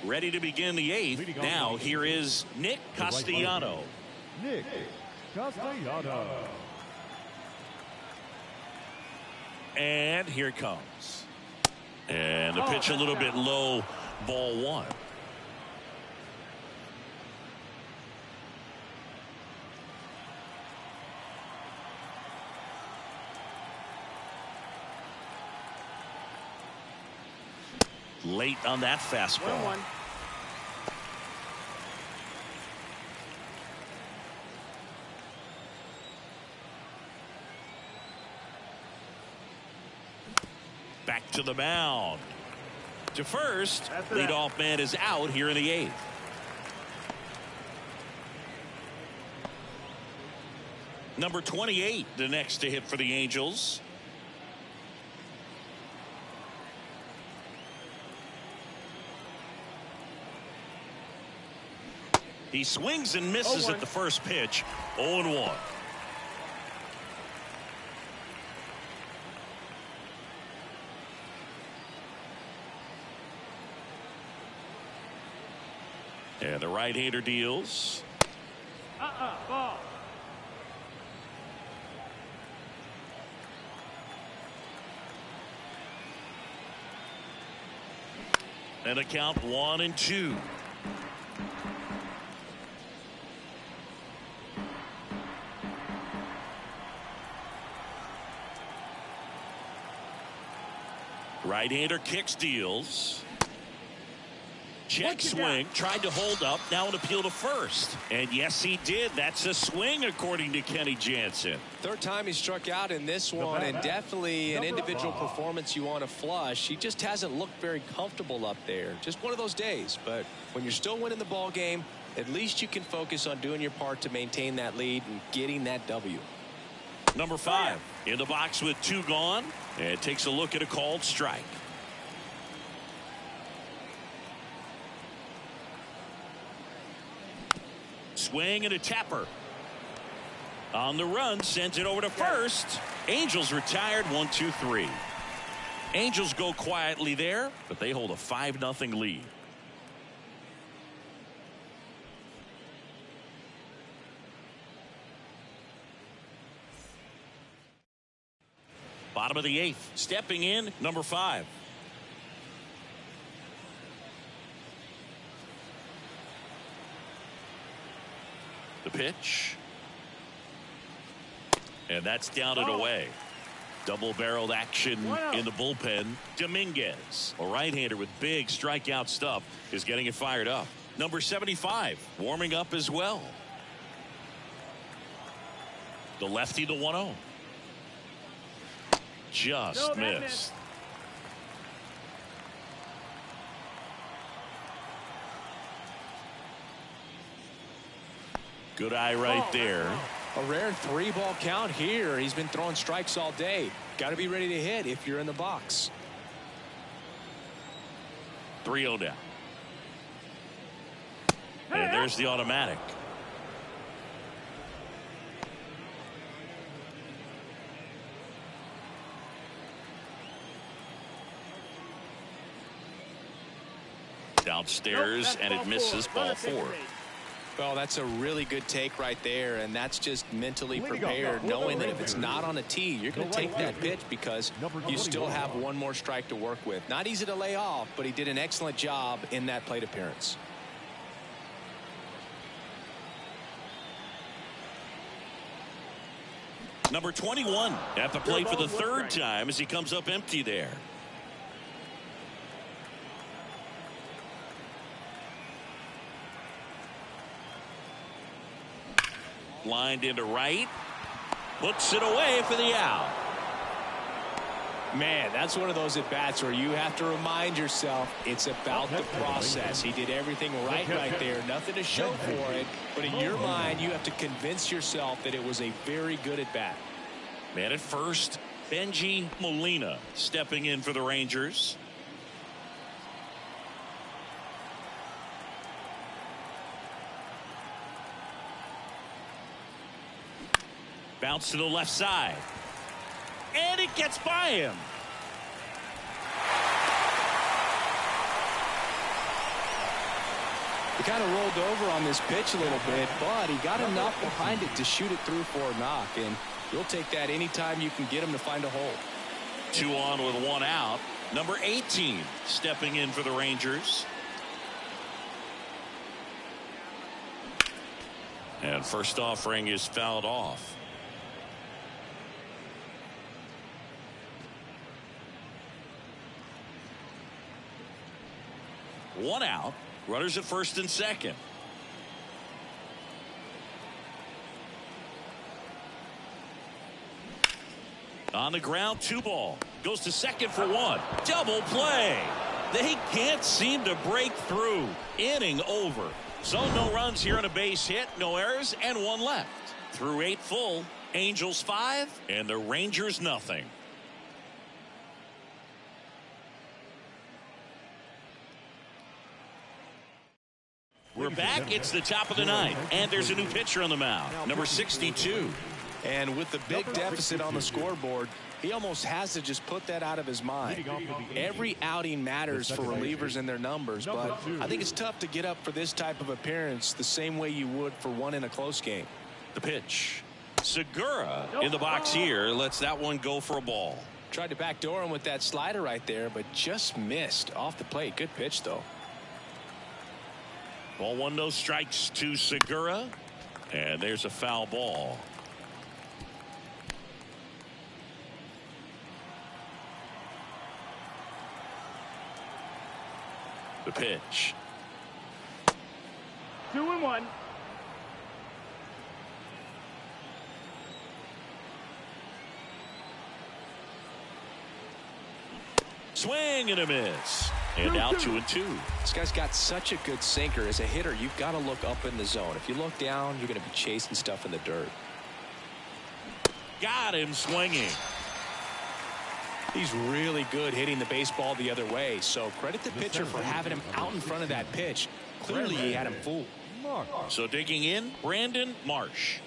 Ready to begin the 8th. Now here is Nick Castellano. Nick Castellano. And here it comes. And the pitch a little bit low, ball 1. Late on that fastball. 1-1. Back to the mound. To first. After Leadoff man is out here in the 8th. Number 28, the next to hit for the Angels. He swings and misses at the first pitch. 0-1. And the right-hander deals. Ball. And a count 1-2. Right-hander kicks, deals. Check swing, tried to hold up, now an appeal to first. And yes, he did. That's a swing, according to Kenny Jansen. Third time he struck out in this one, and definitely an individual performance you want to flush. He just hasn't looked very comfortable up there. Just one of those days. But when you're still winning the ball game, at least you can focus on doing your part to maintain that lead and getting that W. Number 5 in the box with 2 gone, and takes a look at a called strike. Swing and a tapper. On the run, sends it over to first. Angels retired, 1-2-3. Angels go quietly there, but they hold a 5-0 lead. Bottom of the 8th, stepping in, number 5. The pitch. And that's down and away. Double-barreled action in the bullpen. Dominguez, a right-hander with big strikeout stuff, is getting it fired up. Number 75, warming up as well. The lefty, the 1-0. Just missed. Good eye right there. A rare 3-ball count here. He's been throwing strikes all day. Got to be ready to hit if you're in the box. 3-0 down. And there's the automatic. Downstairs, and it misses, ball 4. Well, that's a really good take right there, and that's just mentally prepared, knowing that if it's not on a tee, you're going to take that pitch because you still have one more strike to work with. Not easy to lay off, but he did an excellent job in that plate appearance. Number 21 at the plate for the 3rd time as he comes up empty there. Lined into right. Puts it away for the out. Man, that's one of those at-bats where you have to remind yourself it's about the process. He did everything right there. Nothing to show for it. But in your mind, you have to convince yourself that it was a very good at-bat. Man at first, Benji Molina stepping in for the Rangers. Bounce to the left side. And it gets by him. He kind of rolled over on this pitch a little bit, but he got enough behind it to shoot it through for a knock. And you'll take that anytime you can get him to find a hole. 2 on with 1 out. Number 18 stepping in for the Rangers. And first offering is fouled off. One out. Runners at first and second. On the ground, 2 ball. Goes to second for 1. Double play. They can't seem to break through. Inning over. So no runs here on a base hit. No errors and 1 left. Through 8 full. Angels 5 and the Rangers nothing. We're back. It's the top of the 9th, and there's a new pitcher on the mound, number 62. And with the big deficit on the scoreboard, he almost has to just put that out of his mind. Every outing matters for relievers and their numbers, but I think it's tough to get up for this type of appearance the same way you would for one in a close game. The pitch. Segura in the box here lets that one go for a ball. Tried to backdoor him with that slider right there, but just missed off the plate. Good pitch, though. Ball 1, no strikes to Segura. And there's a foul ball. The pitch. 2-1. Swing and a miss. And now 2-2. This guy's got such a good sinker. As a hitter, you've got to look up in the zone. If you look down, you're going to be chasing stuff in the dirt. Got him swinging. He's really good hitting the baseball the other way. So credit the pitcher for having him out in front of that pitch. Clearly, he had him fooled. So digging in, Brandon Marsh.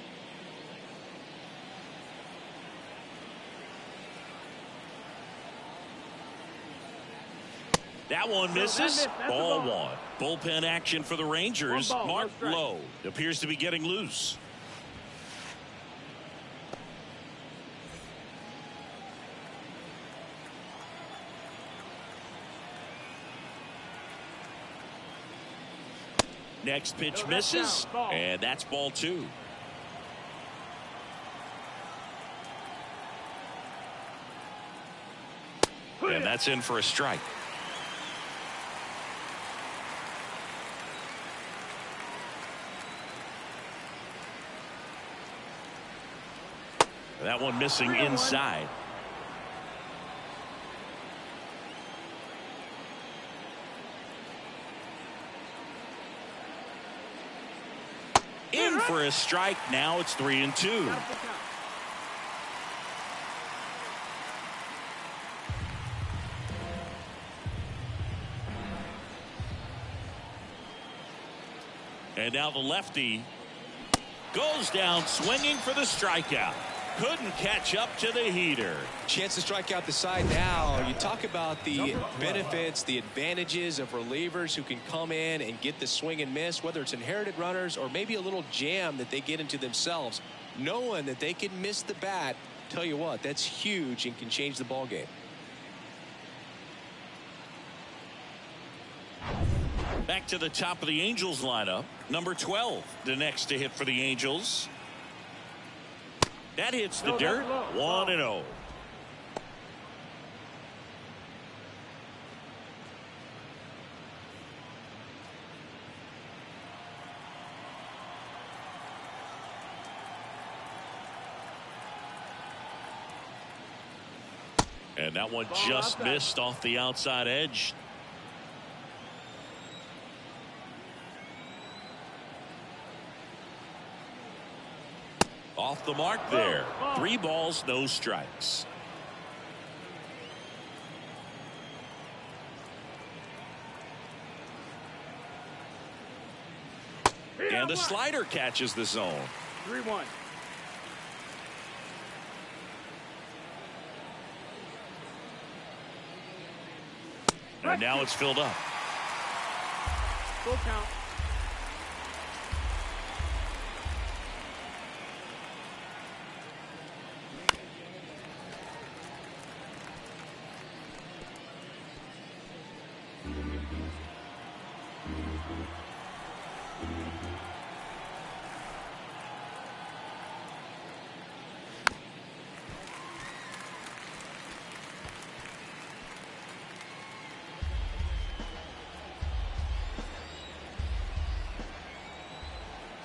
That one misses. That's Ball a ball. one. Bullpen action for the Rangers. One ball, no Mark strike. Lowe appears to be getting loose. Next pitch No, that's misses, down. Ball. and that's ball two. And that's in for a strike. That one missing inside. In for a strike. Now it's 3-2. And now the lefty goes down swinging for the strikeout. Couldn't catch up to the heater. Chance to strike out the side now. You talk about the benefits, the advantages of relievers who can come in and get the swing and miss, whether it's inherited runners or maybe a little jam that they get into themselves. Knowing that they can miss the bat, tell you what, that's huge and can change the ball game. Back to the top of the Angels lineup. Number 12, the next to hit for the Angels. That hits the dirt. 1-0. And that one just missed off the outside edge. Off the mark there. 3 balls, no strikes. And the slider catches the zone. 3-1. And now it's filled up. Full count.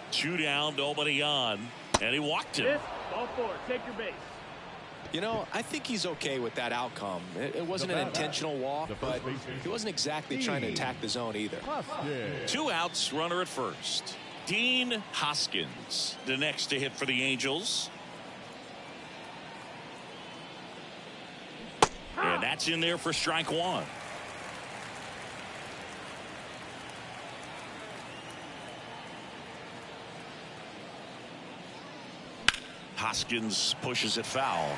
Two down, nobody on, and he walked him. This, ball 4. Take your base. You know, I think he's okay with that outcome. It wasn't an intentional walk, but he wasn't exactly trying to attack the zone either. 2 outs, runner at first. Dean Hoskins, the next to hit for the Angels. And that's in there for strike 1. Hoskins pushes it foul.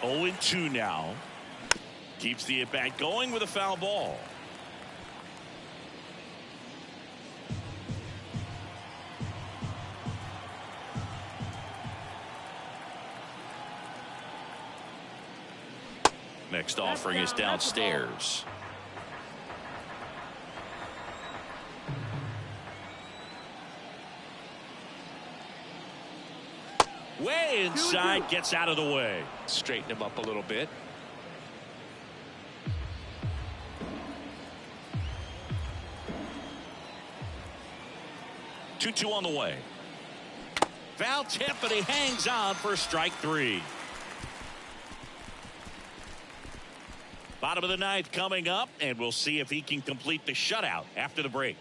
Oh, 0-2 now. Keeps the at bat going with a foul ball. Next offering is downstairs. Way inside, gets out of the way. Straighten him up a little bit. Two on the way. Foul tip, and he hangs on for strike 3. Bottom of the 9th coming up, and we'll see if he can complete the shutout after the break.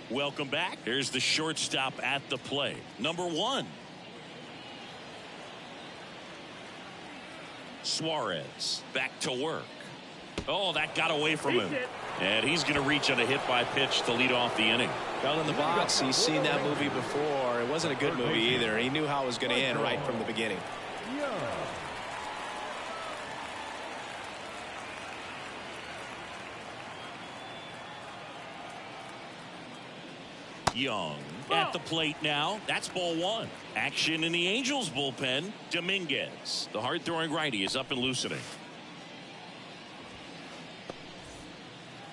Welcome back. Here's the shortstop at the plate. Number 1. Suarez back to work. Oh, that got away from him. And he's going to reach on a hit by pitch to lead off the inning. Well, in the box, he's seen that movie before. It wasn't a good movie either. He knew how it was going to end right from the beginning. Young at the plate now. That's ball one. Action in the Angels bullpen. Dominguez, the hard-throwing righty, is up and loosening.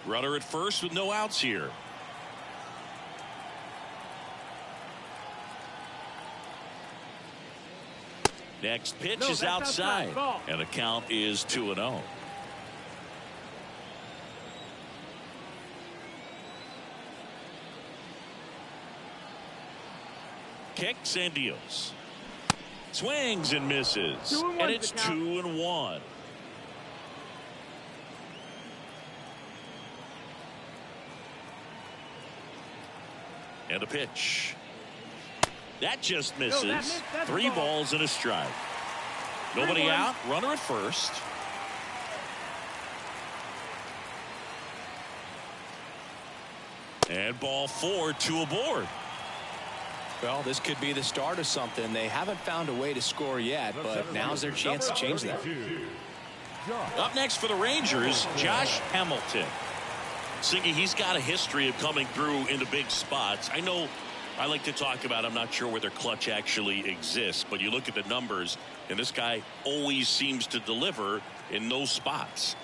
Runner at first with no outs here. Next pitch is outside. And the count is 2-0. Kicks and deals. Swings and misses. And it's 2-1. And a pitch. That just misses. 3 balls and a strike. Nobody out. Runner at first. And ball 4, 2 aboard. Well, this could be the start of something. They haven't found a way to score yet, but now's their chance to change that. Up next for the Rangers, Josh Hamilton. Siggy, he's got a history of coming through into big spots. I know I like to talk about, I'm not sure whether clutch actually exists, but you look at the numbers, and this guy always seems to deliver in those spots.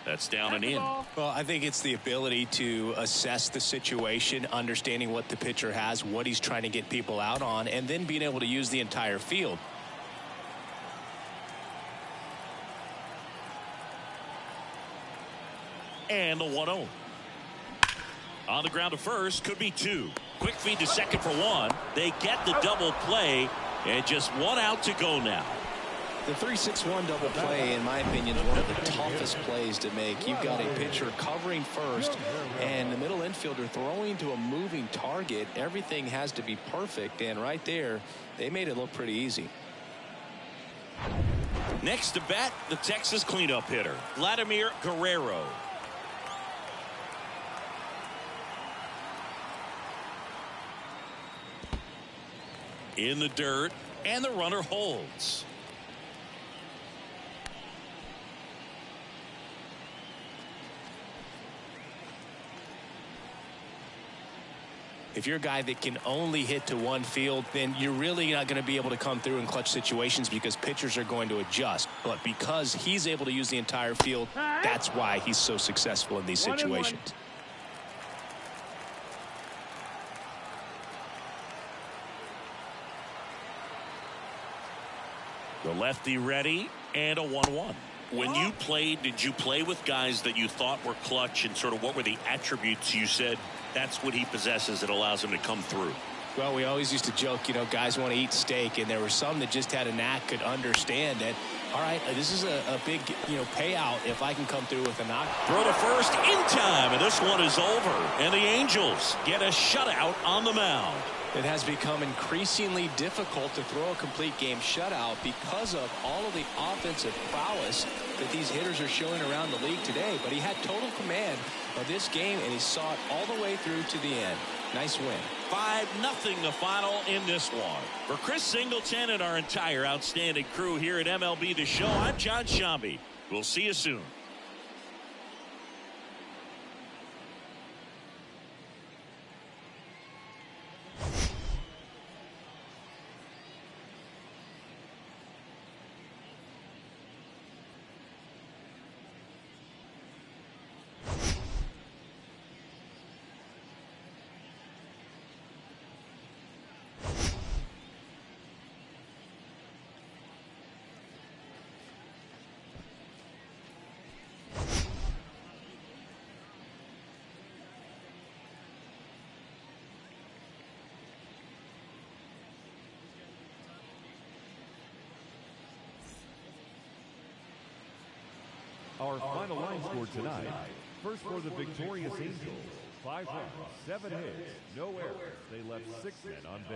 That's down and in. Well, I think it's the ability to assess the situation, understanding what the pitcher has, what he's trying to get people out on, and then being able to use the entire field. And the 1-0. On the ground to first, could be 2. Quick feed to second for 1. They get the double play, and just 1 out to go now. The 3-6-1 double play, in my opinion, is one of the toughest plays to make. You've got a pitcher covering first and the middle infielder throwing to a moving target. Everything has to be perfect, and right there, they made it look pretty easy. Next to bat, the Texas cleanup hitter, Vladimir Guerrero. In the dirt, and the runner holds. If you're a guy that can only hit to one field, then you're really not going to be able to come through in clutch situations because pitchers are going to adjust. But because he's able to use the entire field, that's why he's so successful in these situations. The lefty ready, and a 1-1. When you played, did you play with guys that you thought were clutch, and sort of what were the attributes you said that's what he possesses that allows him to come through? Well, we always used to joke, you know, guys want to eat steak, and there were some that just had a knack, could understand that, all right, this is a big, you know, payout if I can come through with a knock. Throw to first in time, and this one is over. And the Angels get a shutout on the mound. It has become increasingly difficult to throw a complete game shutout because of all of the offensive prowess that these hitters are showing around the league today. But he had total command of this game, and he saw it all the way through to the end. Nice win. 5-0 the final in this one. For Chris Singleton and our entire outstanding crew here at MLB The Show, I'm John Shambi. We'll see you soon. Our final line score tonight. First for the victorious Angels, 5 runs, 7 hits, no errors. They left 6 men on base.